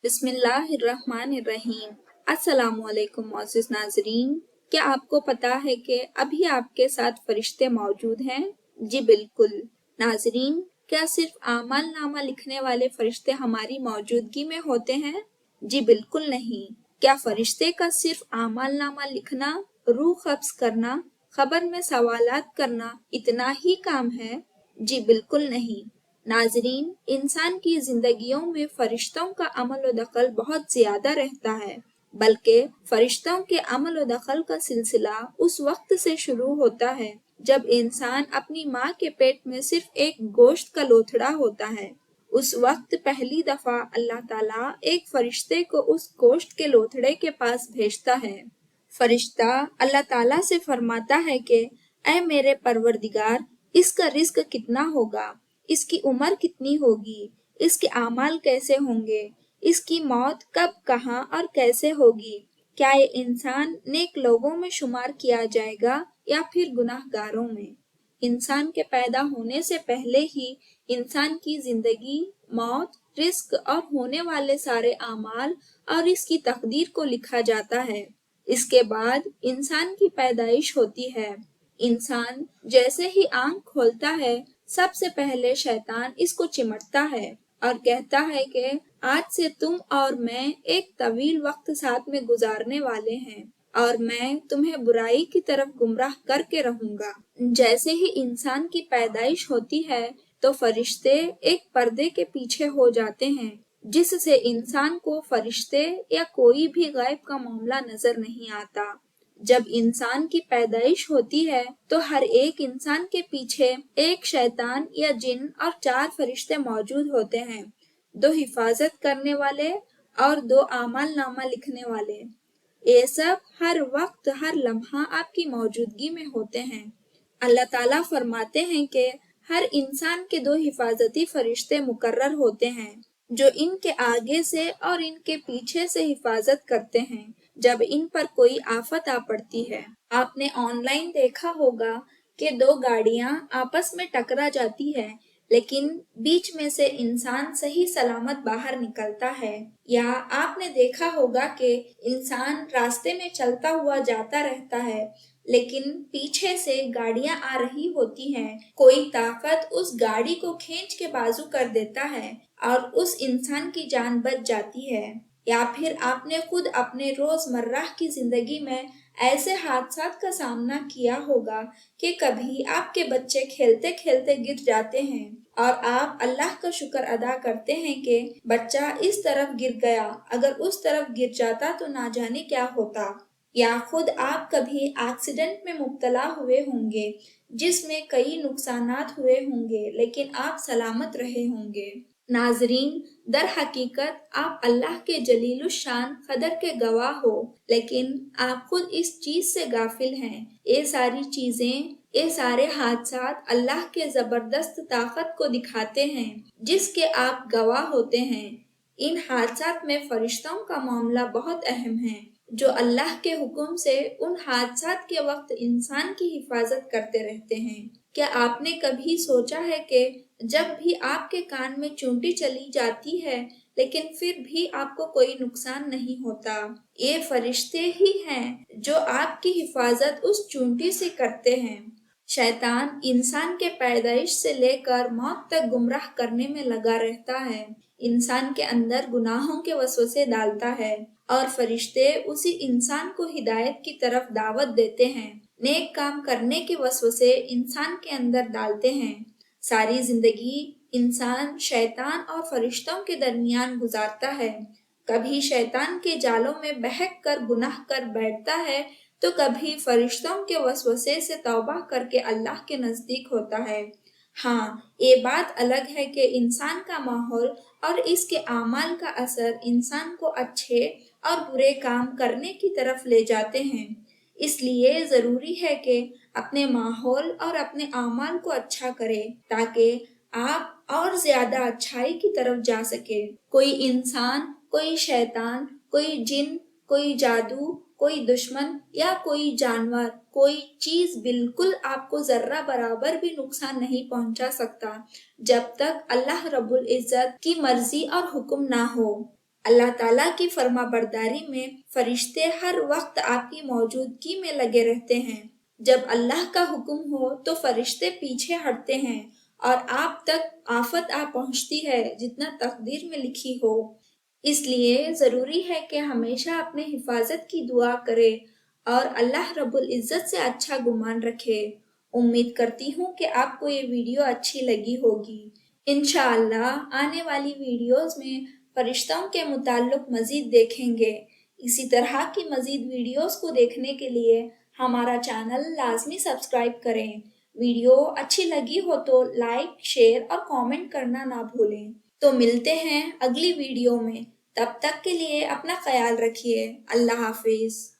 बिस्मिल्लाहिर्रहमानिर्रहीम। अस्सलाम वालेकुम मोअज़्ज़िज़ नाज़रीन। क्या आपको पता है कि अभी आपके साथ फरिश्ते मौजूद हैं? जी बिल्कुल। नाज़रीन, क्या सिर्फ आमाल नामा लिखने वाले फरिश्ते हमारी मौजूदगी में होते हैं? जी बिल्कुल नहीं। क्या फरिश्ते का सिर्फ आमाल नामा लिखना, रूह कब्ज़ करना, खबर में सवालात करना इतना ही काम है? जी बिल्कुल नहीं। नाज़रीन, इंसान की जिंदगियों में फरिश्तों का अमल व दखल बहुत ज्यादा रहता है, बल्कि फरिश्तों के अमल व दखल का सिलसिला उस वक्त से शुरू होता है जब इंसान अपनी माँ के पेट में सिर्फ एक गोश्त का लोथड़ा होता है। उस वक्त पहली दफा अल्लाह ताला एक फरिश्ते को उस गोश्त के लोथड़े के पास भेजता है। फरिश्ता अल्लाह ताला से फरमाता है कि ऐ मेरे परवरदिगार, इसका रिस्क कितना होगा, इसकी उम्र कितनी होगी, इसके आमाल कैसे होंगे, इसकी मौत कब, कहाँ और कैसे होगी, क्या ये इंसान नेक लोगों में शुमार किया जाएगा या फिर गुनाहगारों में। इंसान के पैदा होने से पहले ही इंसान की जिंदगी, मौत, रिस्क और होने वाले सारे आमाल और इसकी तकदीर को लिखा जाता है। इसके बाद इंसान की पैदाइश होती है। इंसान जैसे ही आंख खोलता है, सबसे पहले शैतान इसको चिमटता है और कहता है कि आज से तुम और मैं एक तवील वक्त साथ में गुजारने वाले हैं और मैं तुम्हें बुराई की तरफ गुमराह करके रहूंगा। जैसे ही इंसान की पैदाइश होती है तो फरिश्ते एक पर्दे के पीछे हो जाते हैं, जिससे इंसान को फरिश्ते या कोई भी गैब का मामला नजर नहीं आता। जब इंसान की पैदाइश होती है तो हर एक इंसान के पीछे एक शैतान या जिन और 4 फरिश्ते मौजूद होते हैं, 2 हिफाजत करने वाले और 2 आमाल नामा लिखने वाले। ये सब हर वक्त हर लम्हा आपकी मौजूदगी में होते हैं। अल्लाह ताला फरमाते हैं कि हर इंसान के 2 हिफाजती फरिश्ते मुकर्रर होते हैं जो इनके आगे से और इनके पीछे से हिफाजत करते हैं जब इन पर कोई आफत आ पड़ती है। आपने ऑनलाइन देखा होगा कि 2 गाड़ियां आपस में टकरा जाती है, लेकिन बीच में से इंसान सही सलामत बाहर निकलता है। या आपने देखा होगा कि इंसान रास्ते में चलता हुआ जाता रहता है, लेकिन पीछे से गाड़ियां आ रही होती हैं, कोई ताकत उस गाड़ी को खींच के बाजू कर देता है और उस इंसान की जान बच जाती है। या फिर आपने खुद अपने रोजमर्रा की जिंदगी में ऐसे हादसात का सामना किया होगा कि कभी आपके बच्चे खेलते खेलते गिर जाते हैं और आप अल्लाह का शुक्र अदा करते हैं कि बच्चा इस तरफ गिर गया, अगर उस तरफ गिर जाता तो ना जाने क्या होता। या खुद आप कभी एक्सीडेंट में मुब्तला हुए होंगे जिसमें कई नुकसानात हुए होंगे, लेकिन आप सलामत रहे होंगे। नाजरीन, दर हकीकत आप अल्लाह के जलीलुश्शान कदर के गवाह हो, लेकिन आप खुद इस चीज से गाफिल हैं। ये सारी चीजें, ये सारे हादसात अल्लाह के जबरदस्त ताकत को दिखाते हैं जिसके आप गवाह होते हैं। इन हादसात में फरिश्तों का मामला बहुत अहम है जो अल्लाह के हुक्म से उन हादसात के वक्त इंसान की हिफाजत करते रहते हैं। क्या आपने कभी सोचा है कि जब भी आपके कान में चूंटी चली जाती है लेकिन फिर भी आपको कोई नुकसान नहीं होता, ये फरिश्ते ही हैं जो आपकी हिफाजत उस चूंटी से करते हैं। शैतान इंसान के पैदाइश से लेकर मौत तक गुमराह करने में लगा रहता है, इंसान के अंदर गुनाहों के वसवसे डालता है और फरिश्ते उसी इंसान को हिदायत की तरफ दावत देते हैं, नेक काम करने के वसवसे इंसान के अंदर डालते हैं। सारी जिंदगी इंसान शैतान और फरिश्तों के दरमियान गुजारता है। कभी शैतान के जालों में बहक कर गुनाह कर बैठता है तो कभी फरिश्तों के वसवसे से तौबा करके अल्लाह के नजदीक होता है। हाँ, ये बात अलग है कि इंसान का माहौल और इसके आमाल का असर इंसान को अच्छे और बुरे काम करने की तरफ ले जाते हैं। इसलिए जरूरी है कि अपने माहौल और अपने आमाल को अच्छा करें ताकि आप और ज्यादा अच्छाई की तरफ जा सके। कोई इंसान, कोई शैतान, कोई जिन, कोई जादू, कोई दुश्मन या कोई जानवर, कोई चीज बिल्कुल आपको जर्रा बराबर भी नुकसान नहीं पहुंचा सकता जब तक अल्लाह रब्बुल इज्जत की मर्जी और हुक्म ना हो। اللہ تعالیٰ کی فرما برداری میں فرشتے ہر وقت آپ کی موجودگی میں لگے رہتے ہیں۔ جب اللہ کا حکم ہو تو فرشتے پیچھے ہٹتے ہیں اور آپ تک آفت آ پہنچتی ہے جتنا تقدیر میں لکھی ہو۔ اس لیے ضروری ہے کہ ہمیشہ اپنے حفاظت کی دعا کرے اور اللہ رب العزت سے اچھا گمان رکھے۔ امید کرتی ہوں کہ آپ کو یہ ویڈیو اچھی لگی ہوگی۔ انشاءاللہ آنے والی ویڈیوز میں فرشتوں کے متعلق مزید دیکھیں گے۔ اسی طرح کی مزید ویڈیوز کو دیکھنے کے لیے ہمارا چینل لازمی سبسکرائب کریں۔ ویڈیو اچھی لگی ہو تو لائک، شیئر اور کامنٹ کرنا نہ بھولیں۔ تو ملتے ہیں اگلی ویڈیو میں، تب تک کے لیے اپنا خیال رکھیے۔ اللہ حافظ۔